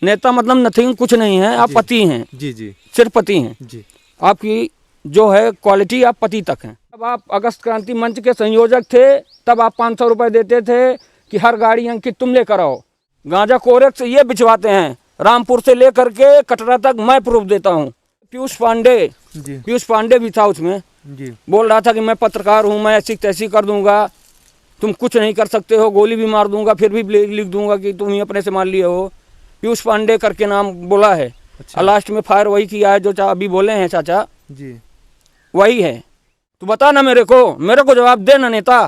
नेता मतलब नथिंग, कुछ नहीं है, आप पति हैं। जी जी सिर्फ पति हैं जी। आपकी जो है क्वालिटी, आप पति तक हैं। जब आप अगस्त क्रांति मंच के संयोजक थे तब आप 500 रुपये देते थे कि हर गाड़ी अंकित तुम लेकर आओ। गांजा कोरेक्स ये बिचवाते हैं, रामपुर से लेकर के कटरा तक मैं प्रूफ देता हूँ। पीयूष पांडे भी था उसमें जी। बोल रहा था कि मैं पत्रकार हूँ, मैं ऐसी तैसी कर दूंगा, तुम कुछ नहीं कर सकते हो, गोली भी मार दूंगा, फिर भी लिख दूंगा कि तुम ही अपने से मार लिए हो। पीयूष पांडे करके नाम बोला है। अच्छा। और लास्ट में फायर वही किया है जो अभी बोले हैं चाचा जी। वही है। तू बता ना मेरे को जवाब दे ना नेता।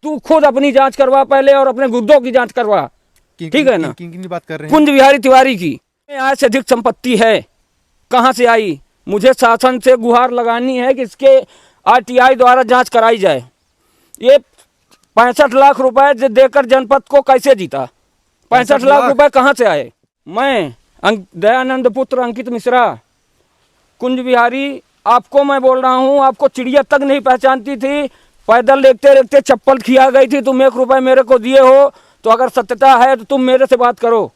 तू खुद अपनी जांच करवा पहले और अपने गुर्दों की जांच करवा, ठीक है ना। किन बात कर रहे हैं? कुंज बिहारी तिवारी की आज से अधिक संपत्ति है, कहाँ से आई? मुझे शासन से गुहार लगानी है कि इसके आरटीआई द्वारा जांच कराई जाए। ये 65 लाख रुपए देकर जनपद को कैसे जीता? 65 लाख रुपए कहाँ से आए? मैं दयानंद पुत्र अंकित मिश्रा, कुंज बिहारी, आपको मैं बोल रहा हूँ, आपको चिड़िया तक नहीं पहचानती थी, पैदल देखते देखते चप्पल खिया गई थी, तुम 1 रुपए मेरे को दिए हो, तो अगर सत्यता है तो तुम मेरे से बात करो।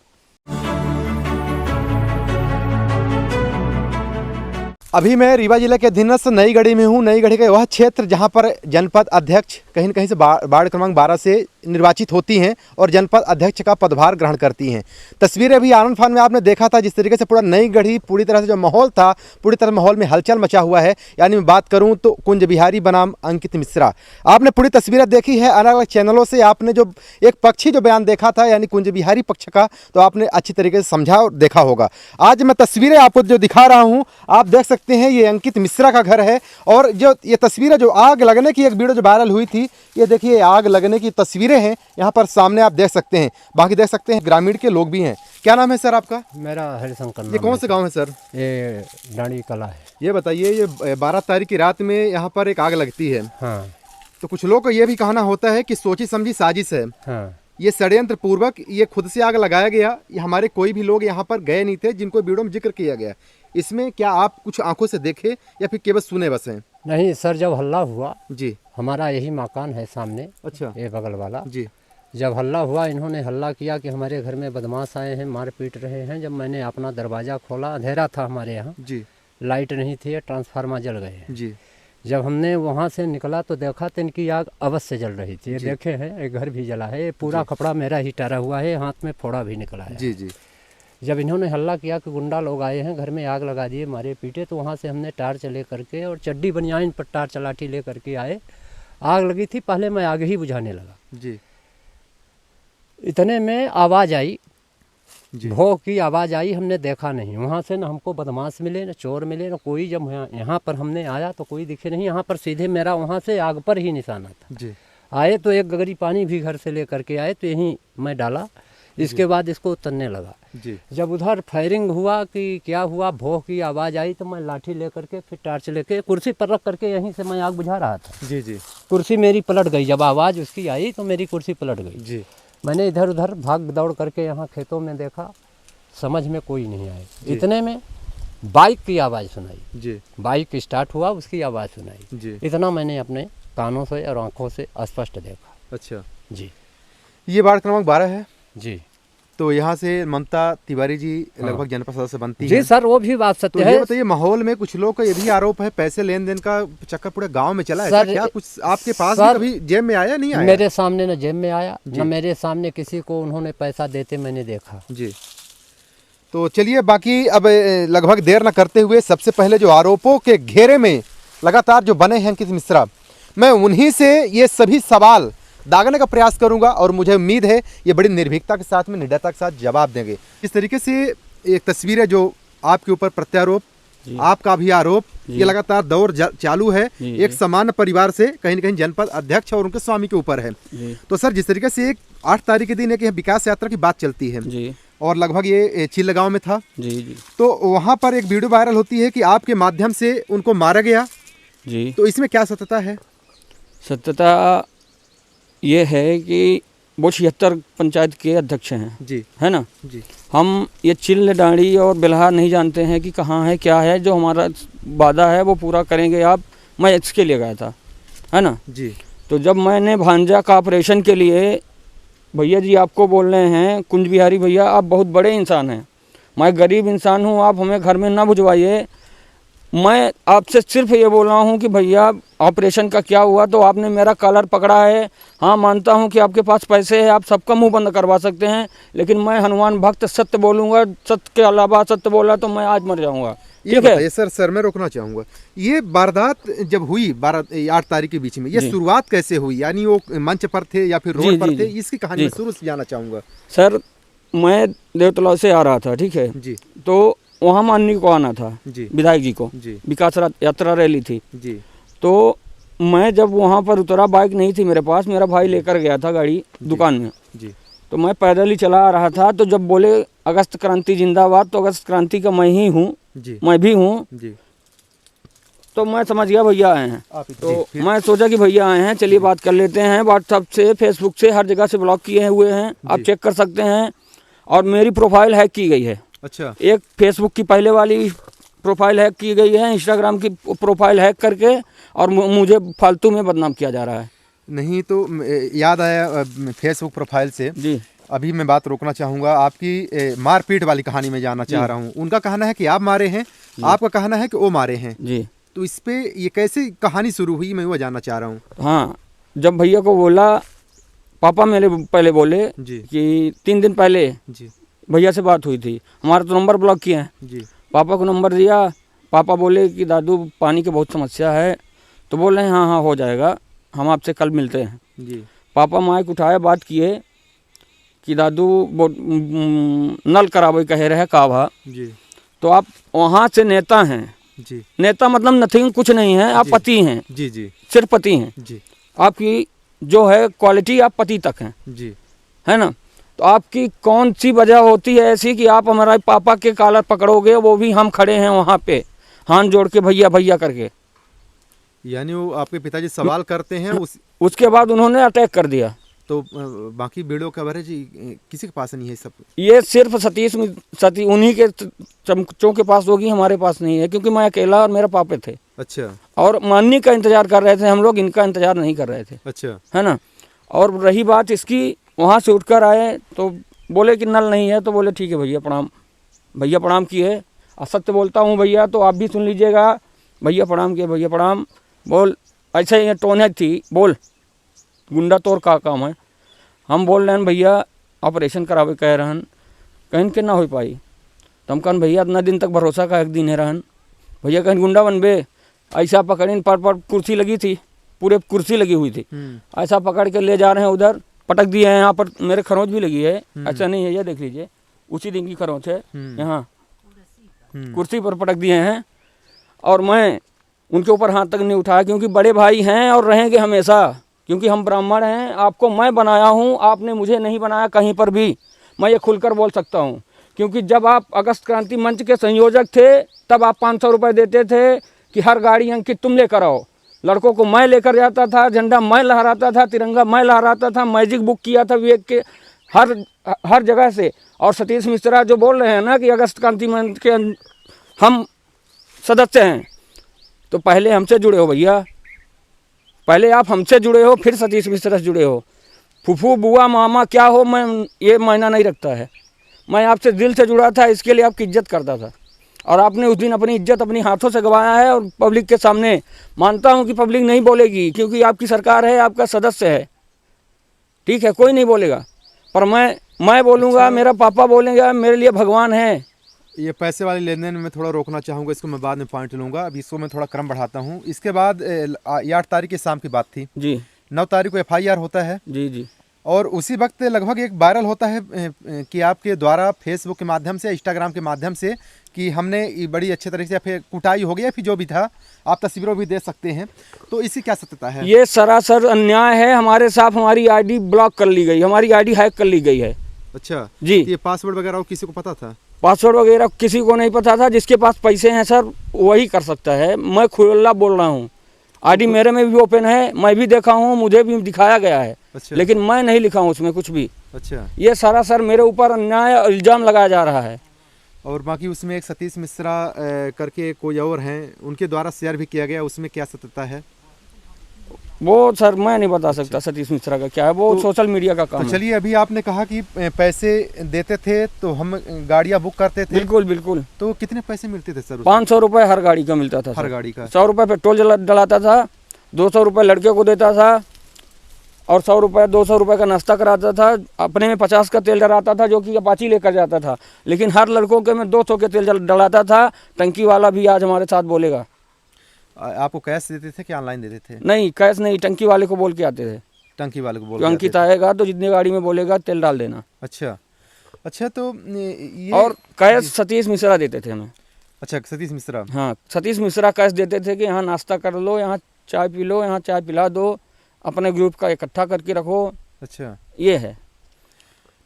अभी मैं रीवा जिले के अधीनस्थ नई गढ़ी में हूँ। नई गढ़ी का वह क्षेत्र जहाँ पर जनपद अध्यक्ष कहीं न कहीं से वार्ड क्रमांक 12 से निर्वाचित होती हैं और जनपद अध्यक्ष का पदभार ग्रहण करती हैं। तस्वीरें अभी आनंद फान में आपने देखा था, जिस तरीके से पूरा नई गढ़ी पूरी तरह से जो माहौल था, पूरी तरह माहौल में हलचल मचा हुआ है। यानी मैं बात करूँ तो कुंज बिहारी बनाम अंकित मिश्रा, आपने पूरी तस्वीरें देखी है अलग अलग चैनलों से। आपने जो एक पक्षी जो बयान देखा था यानी कुंज बिहारी पक्ष का, तो आपने अच्छी तरीके से समझा और देखा होगा। आज मैं तस्वीरें आपको जो दिखा रहा हूँ, आप देख सकते हैं ये अंकित मिश्रा का घर है। और जो ये तस्वीरें जो आग लगने की एक वीडियो जो वायरल हुई थी, ये देखिए आग लगने की तस्वीरें हैं यहाँ पर सामने आप देख सकते हैं। बाकी देख सकते हैं ग्रामीण के लोग भी हैं। क्या नाम है सर आपका? मेरा हरिशंकर। ये कौन से गांव है सर? ये डांडी कला है। ये बताइए, ये 12 तारीख की रात में यहाँ पर एक आग लगती है। हाँ। तो कुछ लोग को ये भी कहना होता है कि सोची समझी साजिश है। हाँ। ये षड्यंत्र पूर्वक ये खुद से आग लगाया गया। ये हमारे कोई भी लोग यहाँ पर गए नहीं थे जिनको वीडियो में जिक्र किया गया। इसमें क्या आप कुछ आंखों से देखे या फिर केवल सुने बस हैं? नहीं सर, जब हल्ला हुआ जी, हमारा यही मकान है सामने। अच्छा। ये बगल वाला जी। जब हल्ला हुआ, इन्होंने हल्ला किया कि हमारे घर में बदमाश आए हैं, मार पीट रहे हैं। जब मैंने अपना दरवाज़ा खोला, अंधेरा था हमारे यहाँ, जी। लाइट नहीं थी, ट्रांसफार्मर जल गए हैं। जी। जब हमने वहाँ से निकला तो देखा तो इनकी आग अवश्य जल रही थी। ये देखे हैं, एक घर भी जला है। ये पूरा कपड़ा मेरा ही टरा हुआ है, हाथ में फोड़ा भी निकला है। जी। जी। जब इन्होंने हल्ला किया कि गुंडा लोग आए हैं, घर में आग लगा दिए, मारे पीटे, तो वहाँ से हमने टार्च ले करके और चड्डी बनियाइन पर टार्च लाठी ले करके आए। आग लगी थी, पहले मैं आग ही बुझाने लगा। जी। इतने में आवाज़ आई, भौ की आवाज़ आई। हमने देखा नहीं, वहाँ से न हमको बदमाश मिले, न चोर मिले, न कोई। जब यहाँ पर हमने आया तो कोई दिखे नहीं। यहाँ पर सीधे मेरा वहाँ से आग पर ही निशाना था। जी। आए तो एक गगरी पानी भी घर से ले करके आए, तो यहीं मैं डाला। इसके बाद इसको उतरने लगा। जी। जब उधर फायरिंग हुआ कि क्या हुआ, भौ की आवाज़ आई, तो मैं लाठी ले करके फिर टार्च लेके कुर्सी पर रख करके यहीं से मैं आग बुझा रहा था। जी। जी। कुर्सी मेरी पलट गई। जब आवाज़ उसकी आई तो मेरी कुर्सी पलट गई। जी। मैंने इधर उधर भाग दौड़ करके यहाँ खेतों में देखा, समझ में कोई नहीं आया। इतने में बाइक की आवाज़ सुनाई। जी। बाइक स्टार्ट हुआ, उसकी आवाज़ सुनाई। जी। इतना मैंने अपने कानों से और आँखों से स्पष्ट देखा। अच्छा जी। ये वार्ड क्रमांक 12 है जी। तो यहाँ से ममता तिवारी जी लगभग जनपद सदस्य बनती जी है। सर, वो भी बात सत्य तो है। ये बताइए, माहौल में कुछ लोग का ये भी आरोप है पैसे लेन देन का चक्कर पूरे गांव में चला है। ऐसा क्या कुछ आपके पास भी कभी जेब में आया? नहीं आया? मेरे सामने न जेब में आया, न मेरे सामने किसी को उन्होंने पैसा देते मैंने देखा। जी। तो चलिए, बाकी अब लगभग देर न करते हुए सबसे पहले जो आरोपों के घेरे में लगातार जो बने हैं अंकित मिश्रा, मैं उन्हीं से ये सभी सवाल दागने का प्रयास करूंगा और मुझे उम्मीद है ये बड़ी निर्भीकता के साथ में, निडरता के साथ जवाब देंगे। इस तरीके से एक तस्वीर है जो आपके ऊपर प्रत्यारोप, आपका भी आरोप, ये लगातार दौर चालू है एक सामान्य परिवार से कहीं न कहीं जनपद अध्यक्ष और उनके स्वामी के ऊपर है। तो सर, जिस तरीके से एक 8 तारीख के दिन एक विकास यात्रा की बात चलती है और लगभग ये चिल्लगांव में था। जी। तो वहाँ पर एक वीडियो वायरल होती है कि आपके माध्यम से उनको मारा गया। जी। तो इसमें क्या सत्यता है? सत्यता ये है कि वो 76 पंचायत के अध्यक्ष हैं। जी। है ना। जी। हम ये चिल्ल डांडी और बिल्हा नहीं जानते हैं कि कहाँ है क्या है। जो हमारा वादा है वो पूरा करेंगे आप। मैं इसके लिए गया था, है ना। जी। तो जब मैंने भांजा का ऑपरेशन के लिए, भैया जी आपको बोल रहे हैं कुंज बिहारी भैया, आप बहुत बड़े इंसान हैं, मैं गरीब इंसान हूँ, आप हमें घर में ना भिजवाइए। मैं आपसे सिर्फ ये बोल रहा हूँ कि भैया ऑपरेशन का क्या हुआ, तो आपने मेरा कॉलर पकड़ा है। हाँ, मानता हूँ कि आपके पास पैसे हैं, आप सबका मुंह बंद करवा सकते हैं, लेकिन मैं हनुमान भक्त सत्य बोलूँगा। सत्य के अलावा सत्य बोला तो मैं आज मर जाऊँगा। ये ठीक है। बताइए सर, मैं रोकना चाहूंगा। ये वारदात जब हुई 8 तारीख के बीच में, ये शुरुआत कैसे हुई? यानी वो मंच पर थे या फिर रोड पर थे? इसकी कहानी मैं शुरू से जानना चाहूंगा। सर, मैं देवतला से आ रहा था, ठीक है जी। तो वहाँ माननीय को आना था जी। विधायक जी को, जी। विकास यात्रा रैली थी जी। तो मैं जब वहाँ पर उतरा, बाइक नहीं थी मेरे पास, मेरा भाई लेकर गया था गाड़ी दुकान में। जी। तो मैं पैदल ही चला आ रहा था। तो जब बोले अगस्त क्रांति जिंदाबाद, तो अगस्त क्रांति का मैं ही हूँ, मैं भी हूँ। जी। तो मैं समझ गया भैया आए हैं। तो फिर? मैं सोचा कि भैया आए हैं, चलिए बात कर लेते हैं। व्हाट्सएप से, फेसबुक से, हर जगह से ब्लॉक किए हुए हैं, आप चेक कर सकते हैं। और मेरी प्रोफाइल हैक की गई है। अच्छा। एक फेसबुक की पहले वाली प्रोफाइल हैक की गई है, इंस्टाग्राम की प्रोफाइल हैक करके, और मुझे फालतू में बदनाम किया जा रहा है। नहीं तो याद आया फेसबुक प्रोफाइल से जी। अभी मैं बात रोकना चाहूँगा। आपकी मारपीट वाली कहानी में जानना चाह रहा हूँ। उनका कहना है कि आप मारे हैं, आपका कहना है कि वो मारे हैं। जी। तो इस पे ये कैसे कहानी शुरू हुई, मैं वो जानना चाह रहा हूँ। हाँ, जब भैया को बोला, पापा मेरे पहले बोले जी। कि 3 दिन पहले जी। भैया से बात हुई थी, हमारा तो नंबर ब्लॉक किए हैं। जी। पापा को नंबर दिया, पापा बोले कि दादू पानी की बहुत समस्या है। तो बोल रहे हैं हाँ हाँ हो जाएगा, हम आपसे कल मिलते हैं। जी। पापा माइक उठाए, बात किए कि दादू नल करावे कहे रहे काभा। जी। तो आप वहाँ से नेता हैं। जी। नेता मतलब नथिंग, कुछ नहीं है, आप पति हैं। जी। जी। सिर्फ पति हैं। जी। आपकी जो है क्वालिटी, आप पति तक हैं, जी। है ना। तो आपकी कौन सी वजह होती है ऐसी कि आप हमारे पापा के कॉलर पकड़ोगे, वो भी हम खड़े हैं वहाँ पे हाथ जोड़ के भैया भैया करके। यानी वो आपके पिताजी सवाल करते हैं उसके बाद उन्होंने अटैक कर दिया। तो बाकी वीडियो कवरेज किसी के पास नहीं है सब? ये सिर्फ सती उन्हीं के चमचों के पास होगी, हमारे पास नहीं है, क्योंकि मैं अकेला और मेरे पापे थे। अच्छा। और माननी का इंतजार कर रहे थे हम लोग, इनका इंतजार नहीं कर रहे थे। अच्छा। है ना। और रही बात इसकी, वहाँ से उठकर आए तो बोले कि नल नहीं है। तो बोले ठीक है भैया प्रणाम। भैया प्रणाम किए। असत्य बोलता हूँ भैया, तो आप भी सुन लीजिएगा। भैया प्रणाम किए, भैया प्रणाम। बोल ऐसे ही टोन थी, बोल गुंडा तोर का काम है। हम बोल रहे हैं भैया ऑपरेशन करावे कह रहन, कहीं के ना हो पाई। तो हम कहन भैया इतना दिन तक भरोसा का एक दिन है रहन। भैया कहीं गुंडा बनबे, ऐसा पकड़ीन पर कुर्सी लगी थी, पूरे कुर्सी लगी हुई थी, ऐसा पकड़ के ले जा रहे हैं उधर, पटक दिए हैं। यहाँ पर मेरे खरोंच भी लगी है, ऐसा नहीं है, ये देख लीजिए उसी दिन की खरोंच है, यहाँ कुर्सी पर पटक दिए हैं। और मैं उनके ऊपर हाथ तक नहीं उठाया, क्योंकि बड़े भाई हैं और रहेंगे हमेशा, क्योंकि हम ब्राह्मण हैं। आपको मैं बनाया हूँ, आपने मुझे नहीं बनाया कहीं पर भी, मैं ये खुलकर बोल सकता हूँ। क्योंकि जब आप अगस्त क्रांति मंच के संयोजक थे, तब आप 500 रुपये देते थे कि हर गाड़ी अंकित तुम लेकर आओ। लड़कों को मैं लेकर जाता था, झंडा मैं लहराता था, तिरंगा मैं लहराता था, मैजिक बुक किया था विवेक के हर जगह से। और सतीश मिश्रा जो बोल रहे हैं ना कि अगस्त क्रांति मंच के हम सदस्य हैं, तो पहले हमसे जुड़े हो भैया, पहले आप हमसे जुड़े हो, फिर सतीश मिश्रा से जुड़े हो। फूफू बुआ मामा क्या हो, मैं ये मायना नहीं रखता है। मैं आपसे दिल से जुड़ा था, इसके लिए आपकी इज्जत करता था। और आपने उस दिन अपनी इज्जत अपनी हाथों से गंवाया है। और पब्लिक के सामने मानता हूं कि पब्लिक नहीं बोलेगी, क्योंकि आपकी सरकार है, आपका सदस्य है, ठीक है, कोई नहीं बोलेगा, पर मैं बोलूँगा। अच्छा। मेरा पापा बोलेंगे, मेरे लिए भगवान है। ये पैसे वाले लेन देन में थोड़ा रोकना चाहूँगा, इसको मैं बाद में पॉइंट लूँगा, अभी इसको मैं थोड़ा क्रम बढ़ाता हूँ। इसके बाद 8 तारीख की शाम की बात थी जी। 9 तारीख को FIR होता है। जी जी। और उसी वक्त लगभग एक वायरल होता है कि आपके द्वारा फेसबुक के माध्यम से, इंस्टाग्राम के माध्यम से, कि हमने ये बड़ी अच्छे तरीके से, फिर कुटाई हो गई या फिर जो भी था, आप तस्वीरों भी दे सकते हैं। तो इसकी क्या सत्यता है? ये सरासर अन्याय है हमारे साथ। हमारी आईडी ब्लॉक कर ली गई, हमारी आईडी हैक कर ली गई है। अच्छा जी। ये पासवर्ड वगैरह किसी को पता था? पासवर्ड वगैरह किसी को नहीं पता था। जिसके पास पैसे हैं सर वही कर सकता है। मैं खुला बोल रहा हूँ, आईडी मेरे में भी ओपन है, मैं भी देखा हूँ, मुझे भी दिखाया गया है। अच्छा। लेकिन मैं नहीं लिखा हूँ उसमें कुछ भी। अच्छा। ये सारा सर मेरे ऊपर अन्याय और इल्जाम लगाया जा रहा है। और बाकी उसमें एक सतीश मिश्रा करके कोई और हैं, उनके द्वारा शेयर भी किया गया, उसमें क्या सत्यता है? वो सर मैं नहीं बता सकता सतीश मिश्रा का क्या है, वो सोशल मीडिया का काम तो है। चलिए, अभी आपने कहा कि पैसे देते थे तो हम गाड़ियां बुक करते थे, बिल्कुल बिल्कुल। तो कितने पैसे मिलते थे सर उसमें? 500 रुपये हर गाड़ी का मिलता था हर सर। गाड़ी का? 100 रुपये पेट्रोल डलाता था, 200 रुपये लड़के को देता था, और 100 रुपये 200 रुपये का नाश्ता कराता था। अपने में 50 का तेल डलाता था जो कि अपाची लेकर जाता था, लेकिन हर लड़कों के में 200 के तेल डलाता था। टंकी वाला भी आज हमारे साथ बोलेगा। आपको कैश देते थे कि ऑनलाइन देते थे? नहीं कैश नहीं, टंकी वाले को बोल के आते थे। टंकी वाले को बोल तो के अंकित आते थे। आएगा तो जितनी गाड़ी में बोलेगा तेल डाल देना। अच्छा अच्छा, तो ये और कैश सतीश मिश्रा देते थे हमें। अच्छा, सतीश मिश्रा। हाँ सतीश मिश्रा कैश देते थे कि यहाँ नाश्ता कर लो, यहाँ चाय पी लो, यहाँ चाय पिला दो, अपने ग्रुप का इकट्ठा करके रखो। अच्छा, ये है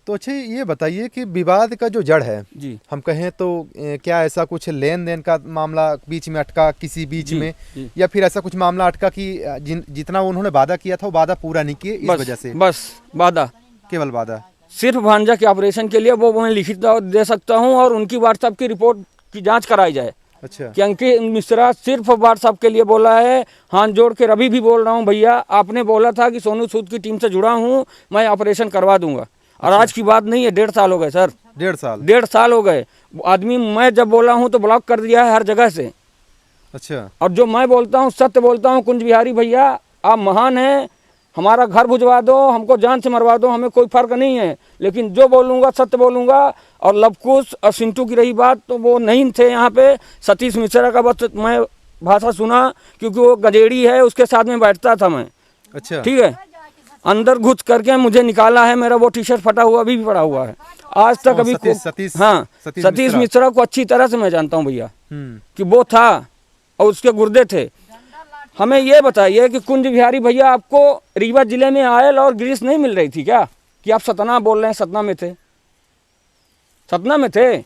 तो अच्छा ये बताइए कि विवाद का जो जड़ है, जी हम कहें तो क्या ऐसा कुछ लेन देन का मामला बीच में अटका किसी बीच जी, में, जी। या फिर ऐसा कुछ मामला अटका कि जितना उन्होंने वादा किया था वो वादा पूरा नहीं किए, इस वजह से? बस वादा, केवल वादा? सिर्फ भांजा के ऑपरेशन के लिए वो मैं लिखित दे सकता हूँ, और उनकी व्हाट्सएप की रिपोर्ट की जांच कराई जाए अच्छा कि अंकित मिश्रा सिर्फ व्हाट्सएप के लिए बोला है। हाथ जोड़ के अभी भी बोल रहा हूँ, भैया आपने बोला था कि सोनू सूद की टीम से जुड़ा हूँ, मैं ऑपरेशन करवा दूंगा। और आज की बात नहीं है, 1.5 साल हो गए सर। 1.5 साल? 1.5 साल हो गए। आदमी मैं जब बोला हूँ तो ब्लॉक कर दिया है हर जगह से। अच्छा, और जो मैं बोलता हूँ सत्य बोलता हूँ। कुंज बिहारी भैया आप महान हैं, हमारा घर बुझवा दो, हमको जान से मरवा दो, हमें कोई फर्क नहीं है, लेकिन जो बोलूँगा सत्य बोलूँगा। और लवकुश और सिंटू की रही बात, तो वो नहीं थे यहाँ पे। सतीश मिश्रा का बस मैं भाषा सुना क्योंकि वो गजेड़ी है, उसके साथ में बैठता था मैं। अच्छा, ठीक है, अंदर घुस करके मुझे निकाला है, मेरा वो टी शर्ट फटा हुआ अभी भी पड़ा हुआ है आज तक। अभी हाँ सतीश मिश्रा को अच्छी तरह से मैं जानता हूँ भैया कि वो था और उसके गुर्दे थे। हमें ये बताइए कि कुंज बिहारी भैया आपको रीवा जिले में आयल और ग्रीस नहीं मिल रही थी क्या कि आप सतना बोल रहे हैं? सतना में थे, सतना में थे,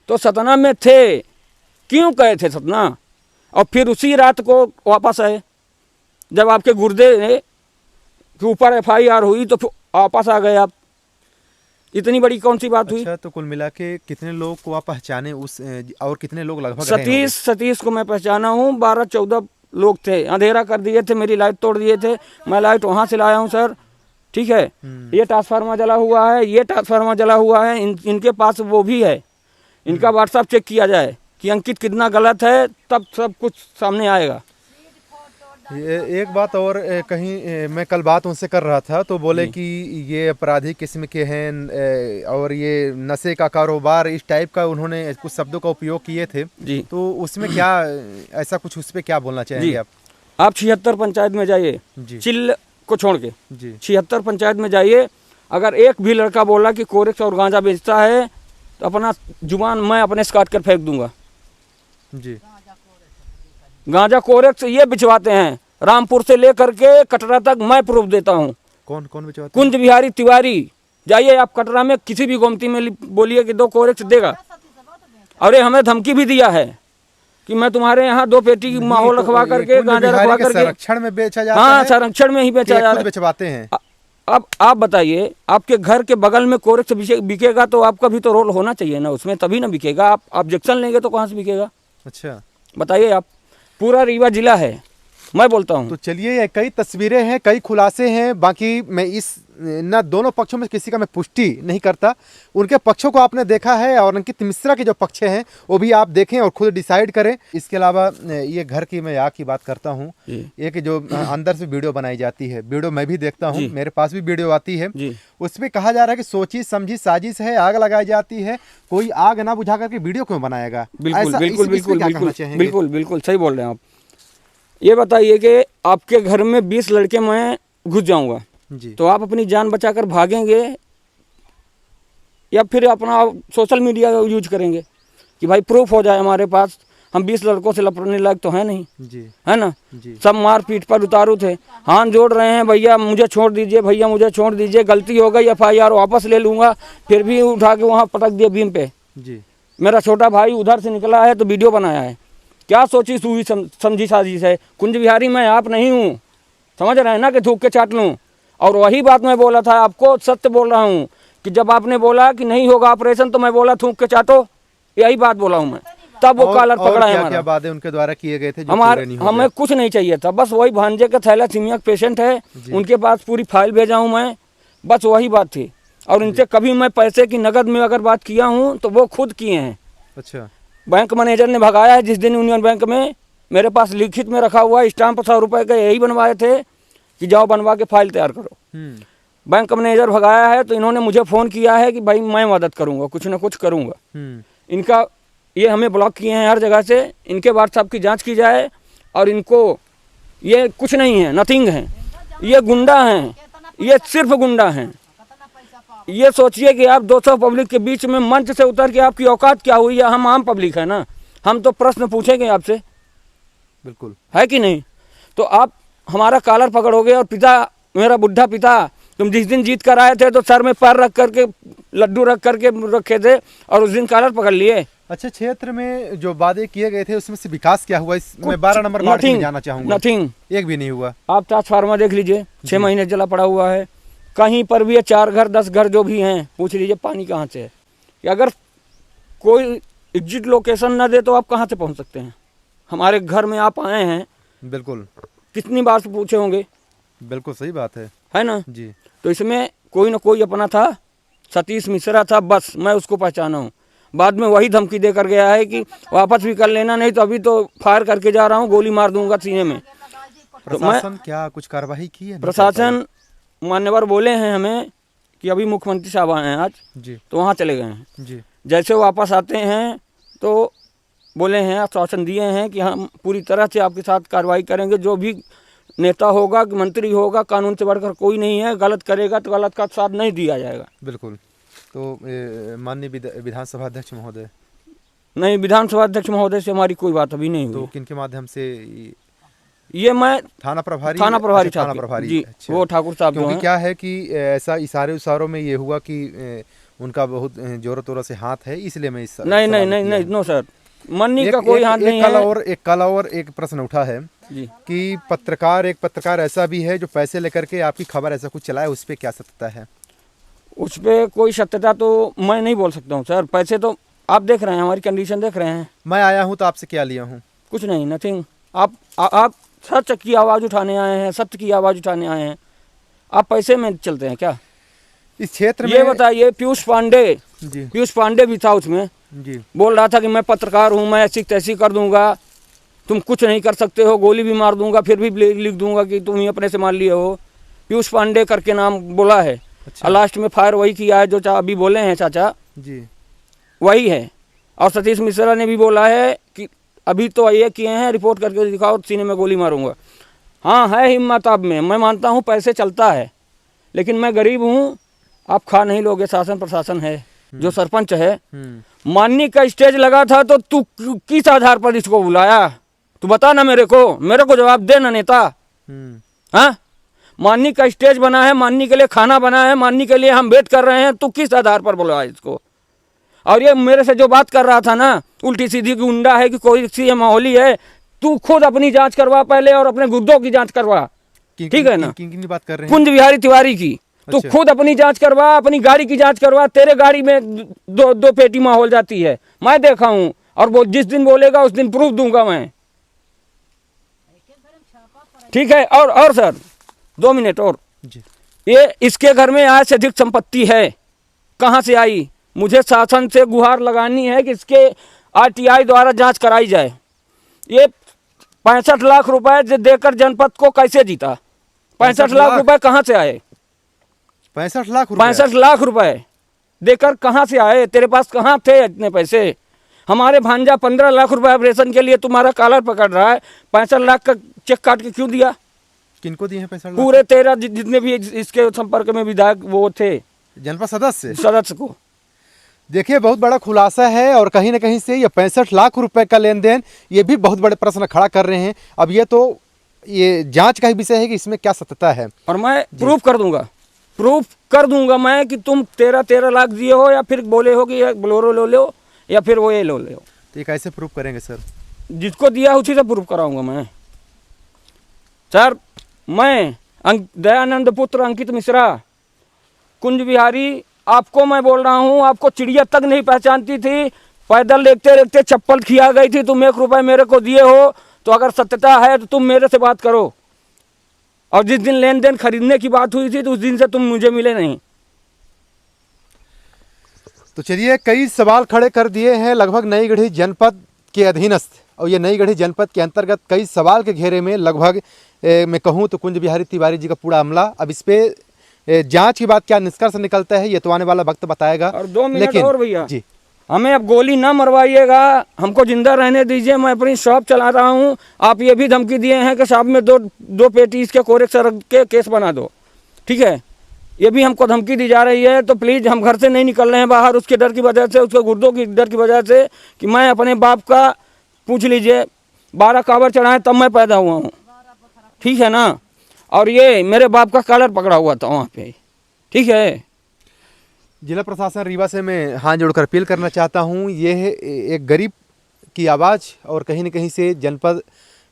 तो सतना में थे क्यों गए थे सतना? और फिर उसी रात को वापस आए जब आपके गुर्दे के ऊपर FIR हुई, तो वापस आ गए आप। इतनी बड़ी कौन सी बात हुई? अच्छा, तो कुल मिला के कितने लोग को आप पहचाने उस, और कितने लोग लगभग रहे होंगे? सतीश को मैं पहचाना हूँ। 12-14 लोग थे, अंधेरा कर दिए थे, मेरी लाइट तोड़ दिए थे, मैं लाइट वहाँ से लाया हूँ सर। ठीक है, ये ट्रांसफार्मर जला हुआ है, ये ट्रांसफार्मर जला हुआ है, इनके पास वो भी है। इनका व्हाट्सएप चेक किया जाए कि अंकित कितना गलत है, तब सब कुछ सामने आएगा। एक बात और, कहीं मैं कल बात उनसे कर रहा था तो बोले कि ये अपराधी किस्म के हैं और ये नशे का कारोबार, इस टाइप का उन्होंने कुछ शब्दों का उपयोग किए थे जी। तो उसमें क्या ऐसा कुछ, उस पर क्या बोलना चाहेंगे आप? आप 76 पंचायत में जाइए, जी चिल्ल को छोड़ के जी 76 पंचायत में जाइए, अगर एक भी लड़का बोला कि कोरेक्स और गांजा बेचता है तो अपना जुबान मैं अपने से काट कर फेंक दूंगा। जी, गांजा कोरेक्स ये बिचवाते हैं, रामपुर से लेकर के कटरा तक मैं प्रूफ देता हूँ। कौन कौन बिचवाते? कुंज बिहारी तिवारी, जाइए आप कटरा में किसी भी गोमती में बोलिए कि 2 कोरेक्स देगा। अरे हमें धमकी भी दिया है कि मैं तुम्हारे यहाँ 2 पेटी की माहौल रखवा करके, गांजा रखवा करके संरक्षण में बेचा जाता हाँ है? संरक्षण में ही बेचा जा रहा है। बेचवाते हैं? अब आप बताइए, आपके घर के बगल में कोरेक्स बिकेगा तो आपका भी तो रोल होना चाहिए ना उसमें, तभी ना बिकेगा। आप ऑब्जेक्शन लेंगे तो कहाँ से बिकेगा? अच्छा, बताइए आप। पूरा रीवा जिला है, मैं बोलता हूँ। तो चलिए, कई तस्वीरें हैं, कई खुलासे हैं, बाकी मैं इस ना दोनों पक्षों में किसी का मैं पुष्टि नहीं करता। उनके पक्षों को आपने देखा है और अंकित मिश्रा के जो पक्ष हैं वो भी आप देखें और खुद डिसाइड करें। इसके अलावा ये घर की मैं आग की बात करता हूँ, एक जो अंदर से वीडियो बनाई जाती है, वीडियो मैं भी देखता हूँ, मेरे पास भी वीडियो आती है, उसमें कहा जा रहा है कि सोची समझी साजिश है, आग लगाई जाती है, कोई आग ना बुझा करके वीडियो क्यों बनाएगा? बिल्कुल बिल्कुल बिल्कुल बिल्कुल बिल्कुल सही बोल रहे हैं आप। ये बताइए कि आपके घर में 20 लड़के मैं घुस जाऊंगा तो आप अपनी जान बचाकर भागेंगे या फिर अपना सोशल मीडिया यूज करेंगे कि भाई प्रूफ हो जाए हमारे पास, हम 20 लड़कों से लपटने लायक तो है नहीं जी, है ना जी। सब मार पीट पर उतारू थे, हाथ जोड़ रहे हैं, भैया मुझे छोड़ दीजिए, भैया मुझे छोड़ दीजिए, गलती हो गई, FIR वापस ले लूँगा, फिर भी उठा के वहाँ पटक दिए बीम पे जी। मेरा छोटा भाई उधर से निकला है तो वीडियो बनाया है। क्या सोची हुई समझी साजिश है? कुंज बिहारी मैं आप नहीं हूँ, समझ रहे हैं ना, कि थूक के चाट लूँ। और वही बात मैं बोला था आपको, सत्य बोल रहा हूँ कि जब आपने बोला कि नहीं होगा ऑपरेशन तो मैं बोला थूक के चाटो, यही बात बोला हूँ मैं। तब वो और- कॉलर और पकड़ा है क्या हमारा। वादे उनके द्वारा किए गए थे जो हमारे पूरे नहीं हो हमें गए? कुछ नहीं चाहिए था, बस वही भांजे का थैलासीमिया पेशेंट है, उनके पास पूरी फाइल भेजा हूँ मैं, बस वही बात थी। और इनसे कभी मैं पैसे की नकद में अगर बात किया हूँ तो वो खुद किए हैं। अच्छा, बैंक मैनेजर ने भगाया है जिस दिन यूनियन बैंक में, मेरे पास लिखित में रखा हुआ स्टाम्प 100 रुपये का यही बनवाए थे कि जाओ बनवा के फाइल तैयार करो। बैंक मैनेजर भगाया है तो इन्होंने मुझे फ़ोन किया है कि भाई मैं मदद करूँगा, कुछ ना कुछ करूँगा। इनका ये हमें ब्लॉक किए हैं हर जगह से, इनके व्हाट्सएप की जांच की जाए। और इनको ये कुछ नहीं है, नथिंग है, ये गुंडा हैं, ये सिर्फ गुंडा हैं। ये सोचिए कि आप 200 पब्लिक के बीच में मंच से उतर के आपकी औकात क्या हुई है। हम आम पब्लिक है ना, हम तो प्रश्न पूछेंगे आपसे, बिल्कुल है कि नहीं। तो आप हमारा कॉलर पकड़ोगे और पिता, मेरा बुढ़ा पिता, तुम जिस दिन जीत कर आए थे तो सर में पैर रख करके लड्डू रख करके रखे थे और उस दिन कॉलर पकड़ लिए। अच्छा, क्षेत्र में जो वादे किए गए थे उसमें से विकास क्या हुआ? मैं 12 नंबर वार्ड में जाना चाहूंगा। नथिंग, एक भी नहीं हुआ। आप ट्रांसफार्मर देख लीजिए, 6 महीने जला पड़ा हुआ है। कहीं पर भी ये 4 घर 10 घर जो भी हैं, पूछ लीजिए पानी कहाँ से है। कि अगर कोई एग्जिट लोकेशन ना दे तो आप कहाँ से पहुँच सकते हैं। हमारे घर में आप आए हैं, बिल्कुल कितनी बार से पूछे होंगे, बिल्कुल सही बात है ना। जी। तो इसमें कोई ना कोई अपना था, सतीश मिश्रा था, बस मैं उसको पहचाना हूँ। बाद में वही धमकी देकर गया है कि वापस भी कर लेना, नहीं तो अभी तो फायर करके जा रहा हूँ, गोली मार दूंगा सीने में। तो मैं, प्रशासन क्या कुछ कार्रवाई की है? प्रशासन मान्यवर बोले हैं हमें कि अभी मुख्यमंत्री साहब आए हैं आज, जी तो वहाँ चले गए हैं। जी। जैसे वापस आते हैं तो बोले हैं, आश्वासन दिए हैं कि हम पूरी तरह से आपके साथ कार्रवाई करेंगे। जो भी नेता होगा, मंत्री होगा, कानून से बढ़कर कोई नहीं है, गलत करेगा तो गलत का साथ नहीं दिया जाएगा। बिल्कुल। तो माननीय विधानसभा अध्यक्ष महोदय, नहीं, विधानसभा अध्यक्ष महोदय से हमारी कोई बात अभी नहीं तो हुई। किनके माध्यम से? ये मैं थाना प्रभारी? थाना प्रभारी अच्छा, साहब थाना के- प्रभारी जी, अच्छा। वो ठाकुर साहब जो क्योंकि हैं। क्या है कि ऐसा इशारे उशारों में ये हुआ कि उनका बहुत जोरों तोरों से हाथ है, इसलिए मैं इस नहीं सवाल नहीं किया नहीं है। नहीं, नो सर, मन्नी एक- का कोई एक- हाथ एक नहीं कल है। और एक कल और एक प्रश्न उठा है जी, कि एक पत्रकार ऐसा भी है जो पैसे लेकर के आपकी खबर ऐसा कुछ चलाए, उस पर क्या सत्यता है? उस पर कोई सत्यता तो मैं नहीं बोल सकता हूँ सर। पैसे तो आप देख रहे हैं, हमारी कंडीशन देख रहे हैं। मैं आया हूँ तो आपसे क्या लिया हूँ? कुछ नहीं, नथिंग। आप सच की आवाज़ उठाने आए हैं, सत्य की आवाज़ उठाने आए हैं। आप पैसे में चलते हैं क्या? इस क्षेत्र ये में बताइए, पीयूष पांडे भी था उसमें, जी बोल रहा था कि मैं पत्रकार हूँ, मैं ऐसी तैसी कर दूंगा, तुम कुछ नहीं कर सकते हो, गोली भी मार दूंगा, फिर भी लिख दूंगा कि तुम ही अपने से मार लिए हो। पीयूष पांडे करके नाम बोला है। अच्छा। और लास्ट में फायर वही किया है जो अभी बोले हैं चाचा, जी वही है। और सतीश मिश्रा ने भी बोला है कि अभी तो ये किए हैं, रिपोर्ट करके दिखाओ, सीने में गोली मारूंगा। हाँ, है हिम्मत आप में, मैं मानता हूँ पैसे चलता है, लेकिन मैं गरीब हूँ, आप खा नहीं लोगे। शासन प्रशासन है, जो सरपंच है, माननी का स्टेज लगा था तो तू किस आधार पर इसको बुलाया? तू बता ना मेरे को जवाब दे ना नेता। हाँ, माननी का स्टेज बना है, माननी के लिए खाना बना है, माननी के लिए हम वेट कर रहे हैं, तू किस आधार पर बुलाया इसको? और ये मेरे से जो बात कर रहा था ना, उल्टी सीधी गुंडा है कि कोई सी माहौली है, तू खुद अपनी जांच करवा पहले और अपने गुर्दों की जांच करवा। ठीक है ना? किन बात कर रहे हैं? कुंज बिहारी तिवारी की। तू अच्छा। खुद अपनी जांच करवा, अपनी गाड़ी की जांच करवा। तेरे गाड़ी में दो पेटी माहौल जाती है, मैं देखा हूं। और वो जिस दिन बोलेगा उस दिन प्रूफ दूंगा मैं। ठीक है। और सर 2 मिनट और जी ये इसके घर में आज से अधिक संपत्ति है, कहाँ से आई? मुझे शासन से गुहार लगानी है कि इसके आरटीआई द्वारा जांच कराई जाए। ये 65 लाख रुपए देकर जनपद को कैसे जीता? 65 लाख रुपए कहाँ से आए? 65 लाख रुपए? 65 लाख रुपए देकर कहाँ से आए? तेरे पास कहाँ थे इतने पैसे? हमारे भांजा 15 लाख रुपए ऑपरेशन के लिए तुम्हारा कॉलर पकड़ रहा है, 65 लाख का चेक काट के क्यों दिया? किनको दिए हैं 65 लाख? पूरे 13 जितने भी इसके संपर्क में विधायक वो थे, जनपद सदस्य को। देखिए, बहुत बड़ा खुलासा है और कहीं ना कहीं से ये 65 लाख रुपए का लेन देन, ये भी बहुत बड़े प्रश्न खड़ा कर रहे हैं। अब ये तो ये जांच का ही विषय है कि इसमें क्या सत्यता है। और मैं प्रूफ कर दूंगा मैं कि तुम 13 लाख दिए हो, या फिर बोले हो कि बोलेरो लो लो, या फिर वो ये लो लो। तो ये कैसे प्रूफ करेंगे सर? जिसको दिया उसी से प्रूफ कराऊंगा मैं सर। मैं दयानंद पुत्र अंकित मिश्रा, कुंज बिहारी, आपको मैं बोल रहा हूँ, आपको चिड़िया तक नहीं पहचानती थी। पैदल लेटते लेटते चप्पल खिया गई थी, तुम 1 रुपये मेरे को दिए हो, तो अगर सत्यता है तो तुम मेरे से बात करो। और जिस दिन लेन देन खरीदने की बात हुई थी तो उस दिन से तुम मुझे मिले नहीं। तो चलिए, कई सवाल खड़े कर दिए हैं लगभग नई गढ़ी जनपद के अधीनस्थ, और ये नई गढ़ी जनपद के अंतर्गत कई सवाल के घेरे में लगभग मैं कहूँ तो कुंज बिहारी तिवारी जी का पूरा अमला। अब इस पे जांच के बाद क्या निष्कर्ष निकलता है ये तो आने वाला वक्त बताएगा। और 2 मिनट लेकिन और भैया जी, हमें अब गोली ना मरवाइएगा, हमको जिंदा रहने दीजिए, मैं अपनी शॉप चला रहा हूँ। आप ये भी धमकी दिए हैं कि शॉप में दो पेटी इसके कोरेक सर के केस बना दो, ठीक है, ये भी हमको धमकी दी जा रही है। तो प्लीज़, हम घर से नहीं निकल रहे हैं बाहर उसके डर की वजह से, उसके गुर्दों की डर की वजह से कि मैं अपने बाप का पूछ लीजिए 12 कावर चढ़ाए तब मैं पैदा हुआ हूँ, ठीक है ना। और ये मेरे बाप का कॉलर पकड़ा हुआ था वहाँ पे, ठीक है। जिला प्रशासन रीवा से मैं हाथ जोड़कर अपील करना चाहता हूँ, ये है एक गरीब की आवाज़ और कहीं न कहीं से जनपद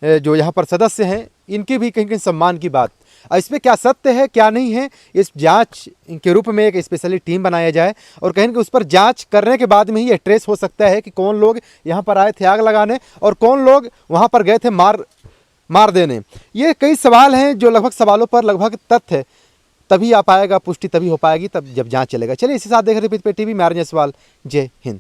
जो यहाँ पर सदस्य हैं इनके भी कहीं कहीं सम्मान की बात। इस पर क्या सत्य है क्या नहीं है, इस जांच के रूप में एक स्पेशली टीम बनाया जाए और कहीं ना उस पर जांच करने के बाद में ही ये ट्रेस हो सकता है कि कौन लोग यहाँ पर आए थे आग लगाने और कौन लोग वहाँ पर गए थे मार देने। ये कई सवाल हैं जो लगभग सवालों पर लगभग तथ्य तभी आ पाएगा, पुष्टि तभी हो पाएगी तब जब जांच चलेगा। चलिए, इसी साथ देख रहे थे टीवी में आर्य सवाल। जय हिंद।